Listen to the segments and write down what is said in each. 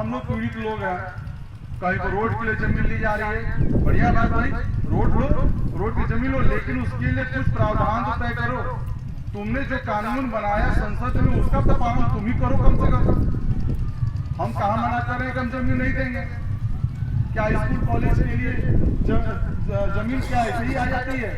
हम लोग पीड़ित लोग हैं, कहीं को रोड के लिए जमीन ली जा रही है, बढ़िया बात भाई, रोड की जमीन लो, लेकिन उसके लिए कुछ प्रावधान तो तय करो। तुमने जो कानून बनाया संसद में उसका तो पालन तुम ही करो कम से कम। हम कहाँ मना कर रहे हैं कि हम जमीन नहीं देंगे? क्या स्कूल कॉलेज के लिए जमीन क्या ऐसे ही आ जाती है?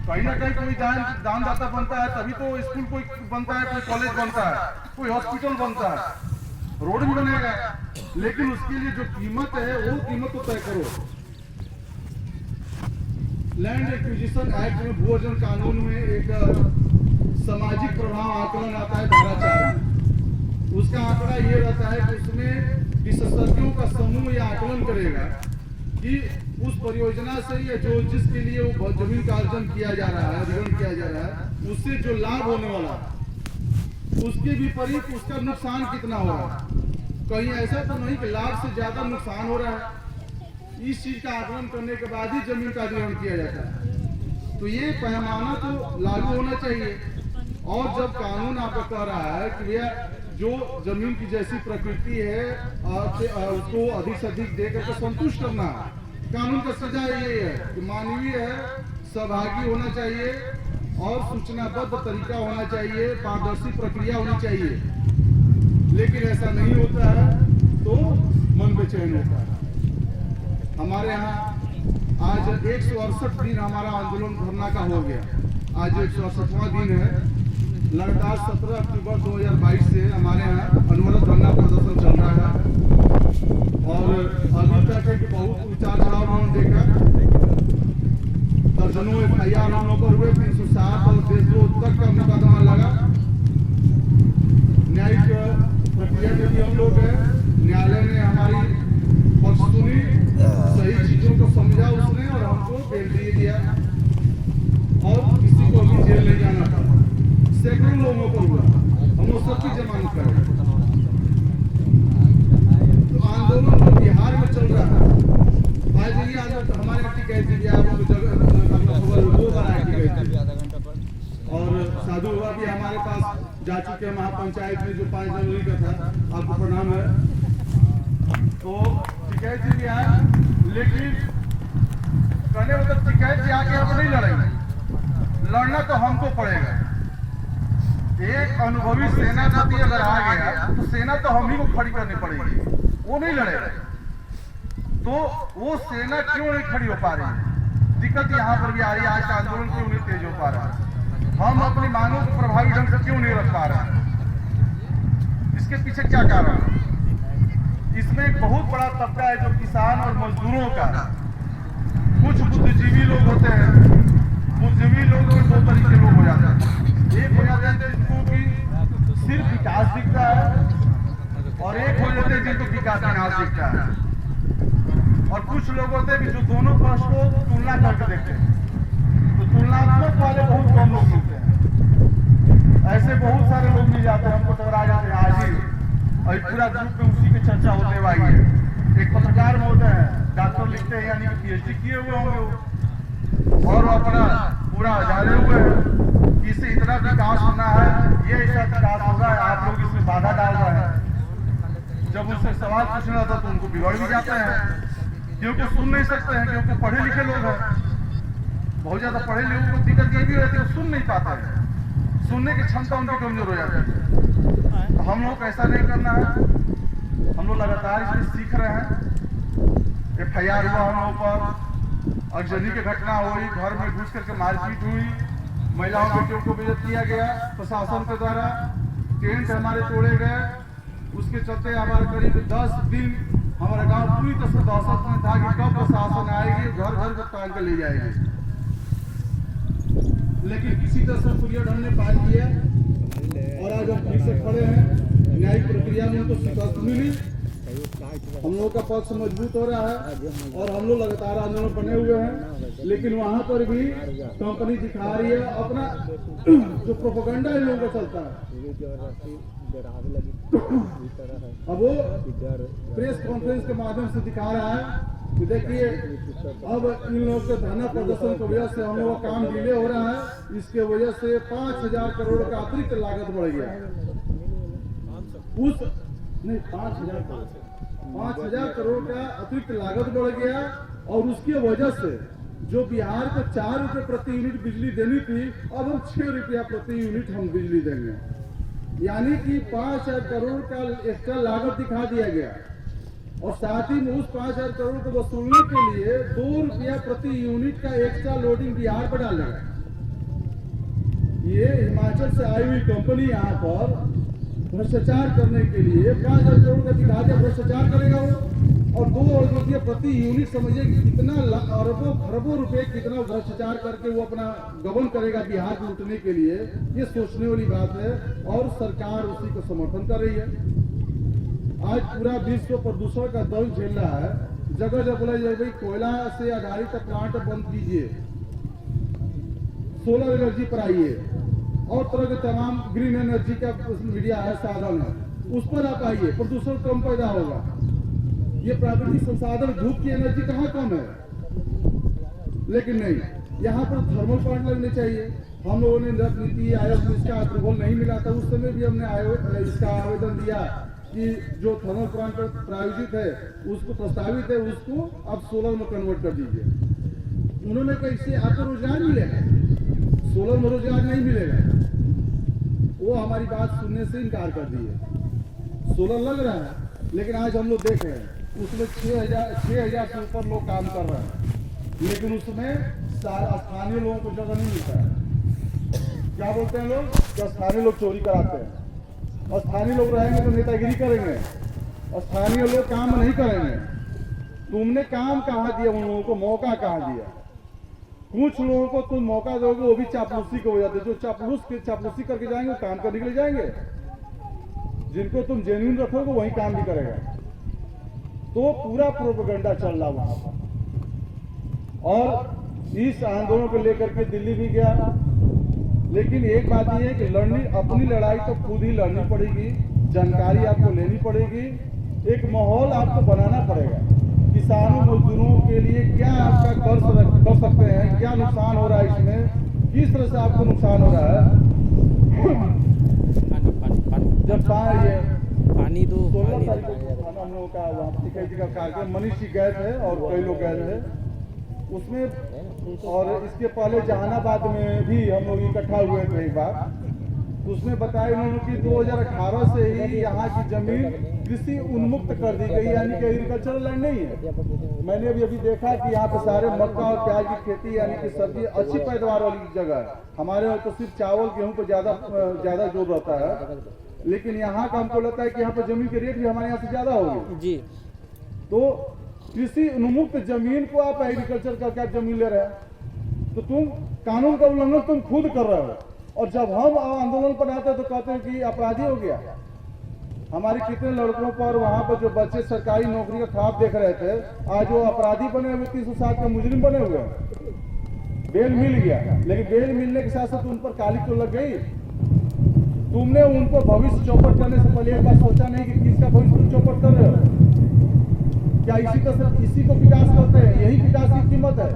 कहीं ना कहीं कोई दानदाता बनता है तभी तो स्कूल कोई बनता है, कोई कॉलेज बनता है, कोई हॉस्पिटल बनता है, रोड भी बनेगा। लेकिन उसके लिए जो कीमत है वो कीमत तो तय करो। लैंड एक्विजिशन एक्ट में, भू अर्जन कानून में एक सामाजिक प्रभाव आकलन आता है धारा 4 में। उसका आंकड़ा ये रहता है कि उसमें विशेषज्ञों का समूह यह आकलन करेगा कि उस परियोजना से या जो जिसके लिए वो जमीन का अर्जन किया जा रहा है, अधिग्रहण किया जा रहा है, उससे जो लाभ होने वाला उसके विपरीत उसका नुकसान कितना हो रहा है। कहीं ऐसा तो नहीं कि लाभ से ज्यादा नुकसान हो रहा है। इस चीज का आकलन करने के बाद ही जमीन का अधिग्रहण किया जाता है। तो ये पैमाना तो लागू होना चाहिए। और जब कानून आपका कह रहा है कि भैया जो जमीन की जैसी प्रकृति है उसको अधिक से अधिक देकर के संतुष्ट करना, कानून का सजा ये है कि मानवीय है, सहभागी होना चाहिए और सूचनाबद्ध तरीका होना चाहिए, पारदर्शी प्रक्रिया होनी चाहिए। लेकिन ऐसा नहीं होता है तो मन बेचैन होता है। हमारे यहाँ आज 168 दिन हमारा आंदोलन धरना का हो गया। आज 168वां दिन है। लगातार 17 अक्टूबर 2022 से हमारे यहाँ अनवरत धरना प्रदर्शन चल रहा है। और अभी तक है कि बहुत उतार चढ़ाव उन्होंने देखा। दर्जनों FIR हम लोग पर हुए, 307 और 200 तक का मुकदमा लगा। न्यायिक प्रक्रिया में भी हम लोग हैं। न्यायालय ने हमारी पक्ष सुनी, सही चीजों को समझा उसने और हमको बेल दे दिया और किसी को भी जेल नहीं जाना पड़ा। सैकड़ों लोगों को हुआ, हम लोग सबकी जमानत करें। तो आंदोलन जो बिहार में चल रहा है, आज ये आदत हमारे टिकट और साधु बाबा भी हमारे पास जा चुके हैं महापंचायत में, जो 5 जनवरी का था, आपको प्रणाम है। तो टिकैत जी भी आए, लेकिन कहने मतलब टिकैत जी आके हम नहीं लड़ेंगे, लड़ना तो हमको पड़ेगा। एक अनुभवी सेनापति अगर आ गया तो सेना तो हम ही को खड़ी करनी पड़ेगी, वो नहीं लड़ेगा। तो वो सेना क्यों नहीं खड़ी हो पा रही है? दिक्कत यहाँ पर भी आ रही है। आज का आंदोलन क्यों नहीं तेज हो पा रहा है? हम अपनी मांगों को प्रभावी ढंग से क्यों नहीं रख पा रहे हैं? इसके पीछे क्या कारण है? इसमें एक बहुत बड़ा तबका है जो किसान और मजदूरों का। कुछ बुद्धिजीवी लोग होते हैं, बुद्धिजीवी लोग 2 तरीके के लोग हो जाते हैं। एक हो जाते हैं जिनको कि सिर्फ विकास दिखता है और एक हो जाते हैं जिनको विकास विनाश दिखता है। और कुछ लोग होते हैं कि जो दोनों पक्ष को तुलना करके देखते हैं। तो तुलनात्मक वाले बहुत कम लोग मिलते हैं। ऐसे बहुत सारे लोग मिल जाते हैं, हमको टकरा जाते हैं आज ही। और पूरा ग्रुप में उसी की चर्चा होने वाली है। एक पत्रकार में होते हैं, डॉक्टर लिखते हैं, यानी कि PhD किए हुए होंगे वो, और वो अपना पूरा जाने हुए हैं कि इससे इतना विकास होना है, ये ऐसा विकास होगा, आप लोग इसमें बाधा डाल रहे हैं। जब उनसे सवाल पूछना था तो उनको बिगड़ भी जाते हैं, क्योंकि सुन नहीं सकते हैं, क्योंकि पढ़े लिखे लोग हैं। बहुत ज्यादा पढ़े लोगों को दिक्कत ये भी रहती है, वो सुन नहीं पाते हैं, सुनने की क्षमता उनकी कमजोर हो जाती है। तो हम लोग ऐसा नहीं करना है। हम लोग लगातार इसमें सीख रहे हैं। FIR हुआ हम लोग पर, अगजनी की घटना हुई, घर में घुस करके मारपीट हुई, महिलाओं बेटियों को बेइज्जत किया गया प्रशासन के द्वारा, टेंट हमारे तोड़े गए। उसके चलते हमारे करीब 10 दिन हमारा गांव पूरी तरह से दहशत में था कि कब प्रशासन आएगी, घर घर को तान कर ले जाएगी। लेकिन किसी तरह से सूर्यधन ने पार किया और आज हम फिर से खड़े हैं। न्यायिक प्रक्रिया में उनको शिकस्त मिली, हम लोगों का पक्ष मजबूत हो रहा है और हम लोग लगातार आंदोलन बने हुए हैं। लेकिन वहां पर भी कंपनी दिखा रही है अपना जो प्रोपेगेंडा इन लोगों का चलता है। अब वो प्रेस कॉन्फ्रेंस के माध्यम से दिखा रहा है कि देखिए अब इन लोगों के धरना प्रदर्शन की वजह से हम लोगों का काम डिले हो रहा है। इसके वजह से 5,000 करोड़ का अतिरिक्त लागत बढ़ गया। उस नहीं 5,000 करोड़ 5,000 करोड़ का अतिरिक्त लागत बढ़ गया और उसकी वजह से जो बिहार को 4 रुपए प्रति यूनिट बिजली देनी थी, अब हम 6 रुपया प्रति यूनिट हम बिजली देंगे। यानी कि 5,000 करोड़ का एक्स्ट्रा लागत दिखा दिया गया और साथ ही में उस 5,000 करोड़ को वसूलने के लिए 2 रुपया प्रति यूनिट का एक्स्ट्रा लोडिंग बिहार पर डालेगा। ये हिमाचल से आई हुई कंपनी यहाँ पर भ्रष्टाचार करने के लिए 5,000 करोड़ का दिखा दिया, भ्रष्टाचार करेगा वो, और 2 रुपये प्रति यूनिट समझिए कितना अरबों खरबों रुपए कितना भ्रष्टाचार करके वो अपना गबन करेगा बिहार को लूटने के लिए। ये सोचने वाली बात है और सरकार उसी को समर्थन कर रही है। आज पूरा विश्व प्रदूषण का दौर झेल रहा है। जगह जगह बोला जाए भाई कोयला से आधारित प्लांट बंद कीजिए, सोलर एनर्जी पर आइए और तरह के तमाम ग्रीन एनर्जी का मीडिया है, साधन है, उस पर आप आइए, प्रदूषण कम पैदा होगा। ये प्राकृतिक संसाधन धूप की एनर्जी कहाँ कम है, लेकिन नहीं, यहाँ पर थर्मल प्लांट लगने चाहिए। हम लोगों ने नीति आयोग में इसका अप्रूवल नहीं मिला था, उस समय भी हमने इसका आवेदन दिया कि जो थर्मल प्लांट प्रायोजित है उसको प्रस्तावित है उसको अब सोलर में कन्वर्ट कर दीजिए। उन्होंने कहा इससे आपको रोजगार मिलेगा, सोलर में रोजगार नहीं मिलेगा। वो हमारी बात सुनने से इनकार कर दिए। सोलर लग रहा है लेकिन आज हम लोग देख रहे हैं उसमें 6,000 से ऊपर लोग काम कर रहे हैं, लेकिन उसमें स्थानीय लोगों को जगह नहीं मिलता है। क्या बोलते हैं लोग, क्या स्थानीय लोग चोरी कराते हैं और स्थानीय लोग रहेंगे तो नेतागिरी करेंगे और स्थानीय लोग काम नहीं करेंगे। तुमने काम कहाँ दिया, उन लोगों को मौका कहाँ दिया? कुछ लोगों को तुम मौका दोगे वो भी चापलूसी की वजह से, जो चापलूसी करके जाएंगे वो काम करने के लिए जाएंगे। जिनको तुम जेन्युइन रखोगे वही काम भी करेगा। तो पूरा प्रोपेगेंडा चल रहा वहां पर और इस आंदोलन को लेकर के दिल्ली भी गया। लेकिन एक बात यह है कि अपनी लड़ाई तो खुद ही लड़नी पड़ेगी, जानकारी आपको लेनी पड़ेगी, एक माहौल आपको बनाना पड़ेगा। किसानों मजदूरों के लिए क्या आपका कर सकते हैं, क्या नुकसान हो रहा है इसमें, किस तरह से आपको नुकसान हो रहा है। जब ये पानी दो, 16 तारीख को हम लोगों का वहाँ का कार्यक्रम मनीष जी गए थे और कई लोग गए थे उसमें, और इसके पहले जहानाबाद में भी हम लोग इकट्ठा हुए थे एक बार। उसमें बताया उन्होंने कि 2018 से ही यहाँ की जमीन कृषि उन्मुक्त कर दी गई, यानी कि एग्रीकल्चरल लैंड नहीं है। मैंने अभी देखा कि यहाँ पे सारे मक्का और प्याज की खेती यानी कि सब्जी अच्छी पैदावार वाली जगह है। हमारे यहाँ तो सिर्फ चावल गेहूं पर ज्यादा जोर रहता है, लेकिन यहाँ का हमको लगता है कि यहाँ पर जमीन के रेट भी हमारे यहाँ से ज्यादा होगी जी। तो कृषि उन्मुक्त जमीन को आप एग्रीकल्चर करके आप जमीन ले रहे हैं तो तुम कानून का उल्लंघन तुम खुद कर रहे हो। और जब हम आंदोलन पर आते हैं तो कहते हैं कि अपराधी हो गया। हमारे कितने लड़कों पर वहां पर जो बच्चे सरकारी नौकरी का ख्वाब देख रहे थे आज वो अपराधी बने हुए, 360 के मुजरिम बने हुए। बेल मिल गया, लेकिन बेल मिलने के साथ साथ उन पर काली तो लग गई। तुमने उनको भविष्य चौपट करने से पहले एक बार सोचा नहीं कि किसका भविष्य तुम चौपट कर रहे हो? क्या इसी को विकास करते हैं? यही विकास की कीमत है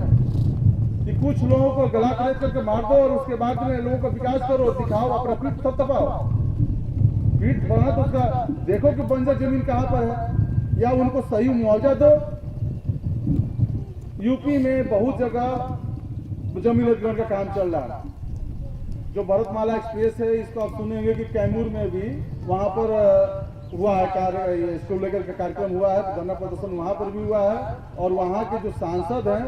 कि कुछ लोगों को गला खरीद करके मार दो और उसके बाद में लोगों का विकास करो, दिखाओ, अपना पीठ थपथपाओ। पीठ बना तो उसका देखो कि बंजर जमीन कहां पर है या उनको सही मुआवजा दो। यूपी में बहुत जगह जमीन अधिग्रहण का काम चल रहा है। जो भारतमाला एक्सप्रेस है इसको आप सुनेंगे कि कैमूर में भी वहां पर हुआ है कार्य, इसको लेकर के कार्यक्रम हुआ है, धरना प्रदर्शन वहां पर भी हुआ है। और वहां के जो सांसद हैं,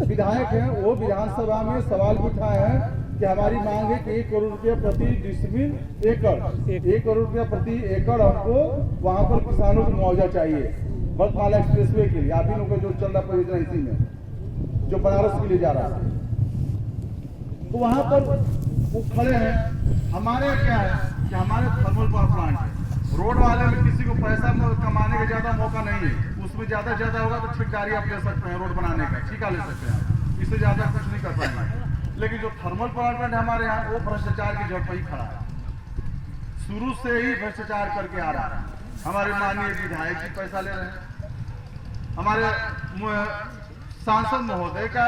विधायक हैं, वो विधानसभा में सवाल उठाए हैं कि हमारी मांग है कि 1 करोड़ रुपया प्रति डिसमिल एकड़ 1 करोड़ रुपया प्रति एकड़ हमको वहां पर किसानों को मुआवजा चाहिए भारतमाला एक्सप्रेसवे के लिए। आप ही लोगों का जो चल रहा परियोजना इसी में जो बनारस के लिए जा रहा है, तो वहां पर वो खड़े हैं। हमारे क्या है कि हमारे थर्मल पावर प्लांट है, रोड वाले में किसी को पैसा कमाने का ज्यादा मौका नहीं है। उसमें ज्यादा होगा तो ठेकेदारी आप ले सकते हैं, रोड बनाने का ठेका ले सकते हैं, इससे ज्यादा कुछ नहीं कर पाएंगे। लेकिन जो थर्मल पावर प्लांट है हमारे यहाँ, वो भ्रष्टाचार की जड़ पर ही खड़ा है, शुरू से ही भ्रष्टाचार करके आ रहा है। हमारे माननीय विधायक जी पैसा ले रहे हैं, हमारे सांसद महोदय का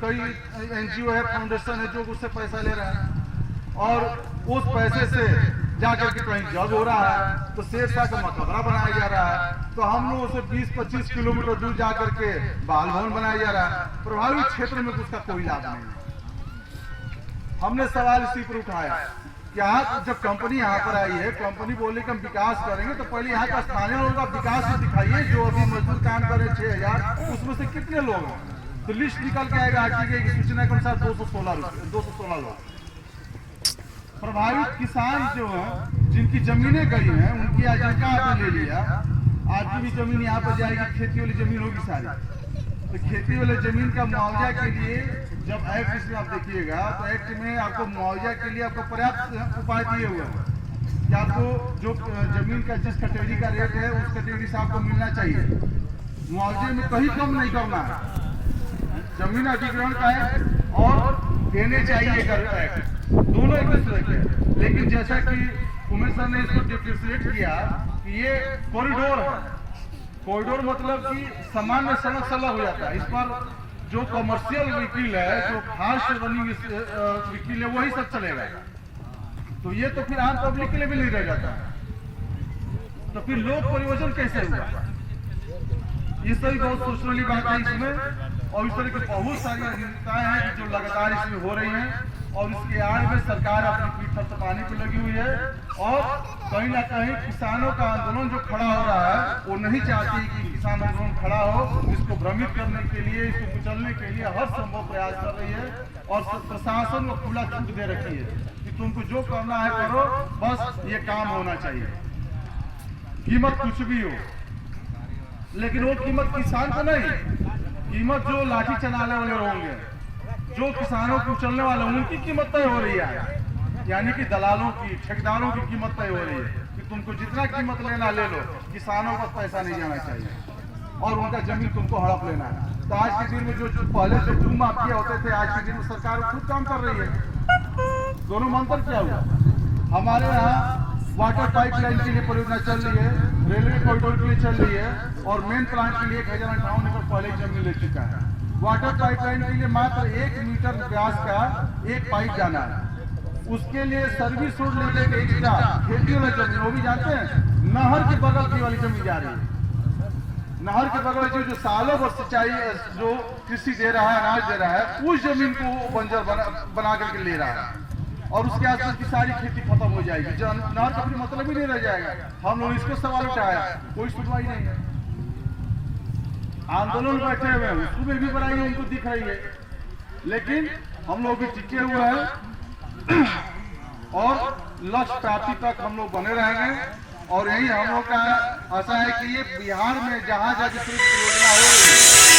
कई NGO है, फाउंडेशन है जो उससे पैसा ले रहे हैं, और उस पैसे से जाकर के कहीं जग हो रहा है तो शेरशाह का मकबरा बनाया जा रहा है, तो हम लोग उसे 20-25 किलोमीटर दूर जाकर के बाल भवन बनाया जा रहा है। प्रभावित क्षेत्र में उसका कोई लाभ नहीं है। हमने सवाल इसी पर उठाया कि आज जब कंपनी यहाँ पर आई है, कंपनी बोले कि हम विकास करेंगे, तो पहले यहाँ का स्थानीय लोगों का विकास ही दिखाइए। जो अभी मजदूर काम कर रहे 6000, उसमें से कितने लोग हैं? तो लिस्ट निकल के आएगा आरटीआई की सूचना के अनुसार 216 लोग। प्रभावित किसान जो हैं, जिनकी जमीनें गई हैं, उनकी आजीविका आपने ले लिया। आज की भी जमीन यहाँ पर जाएगी, खेती वाली जमीन होगी सारी। तो खेती वाले जमीन का मुआवजा के लिए जब एक्ट इसमें आप देखिएगा तो एक्ट में आपको मुआवजा के लिए आपको पर्याप्त उपाय दिए हुए हैं कि आपको जो जमीन का जिस कैटेगरी का रेट है उस कैटेगरी से आपको मिलना चाहिए। मुआवजे में कहीं कम नहीं करना है। जमीन अधिग्रहण का एक्ट और NHI का एक्ट दोनों एक दूसरे के, लेकिन जैसा कि उमेश सर ने इसको डिफ्रेंशिएट किया कि ये कॉरिडोर है। कॉरिडोर मतलब कि सामान्य सड़क सला हो जाता है। इस पर जो कमर्शियल व्हीकल है, जो फास्ट रनिंग व्हीकल है, वही सब चलेगा। तो ये तो फिर आम पब्लिक के लिए भी नहीं रह जाता, तो फिर लोक परियोजन कैसे हुआ? ये सभी बहुत सोचने वाली बात है इसमें। और इस तरह की बहुत सारी अनियमितताएं हैं जो लगातार इसमें हो रही हैं, और इसके आड़ में सरकार अपनी पीठ थपथपाने पे लगी हुई है। और कहीं ना कहीं किसानों का आंदोलन जो खड़ा हो रहा है, वो नहीं चाहती कि किसान आंदोलन खड़ा हो। इसको भ्रमित करने के लिए, इसको कुचलने के लिए हर संभव प्रयास कर रही है, और प्रशासन को खुला छूट दे रखी है कि तुमको जो करना है करो, बस ये काम होना चाहिए, कीमत कुछ भी हो। लेकिन वो कीमत किसान को नहीं, कीमत जो लाठी चलाने वाले होंगे, जो किसानों को उछलने वाले, उनकी कीमत तय हो रही है। यानी कि दलालों की, ठेकेदारों की कीमत तय हो रही है कि तुमको जितना कीमत लेना ले लो, किसानों का पैसा नहीं जाना चाहिए और उनका जमीन तुमको हड़प लेना है। तो आज के दिन में जो पहले जो भू माफिया होते थे, आज के दिन में सरकार खुद काम कर रही है। दोनों में अंतर क्या हुआ? हमारे यहाँ वाटर पाइपलाइन के लिए परियोजना चल रही है, रेलवे कॉरिडोर के लिए चल रही है, और मेन प्लांट के लिए 1058 एकड़ पहले जमीन ले चुका है। वाटर पाइपलाइन के लिए मात्र 1 मीटर व्यास का एक पाइप जाना है। उसके लिए सर्विस रोड लेने के एक्स्ट्रा खेती वाला जमीन, वो भी जानते हैं, नहर के बगल की वाली जमीन जा रही है। नहर के बगल जो सालों भर सिंचाई जो कृषि दे रहा है, अनाज दे रहा है, उस जमीन को बंजर बना करके ले रहा है, और उसके आसपास की सारी खेती खत्म हो जाएगी। जो नहर का फिर मतलब ही नहीं रह जाएगा। हम लोग इसको सवाल उठाया, कोई सुनवाई नहीं है। आंदोलन बैठे हुए हैं, उसमें भी बनाई उनको दिख रही है, लेकिन हम लोग भी टिके हुए हैं और लक्ष्य प्राप्ति तक हम लोग बने रहेंगे। और यही हम लोग का आशा है कि ये बिहार में जहां जहां परियोजना हो रही है,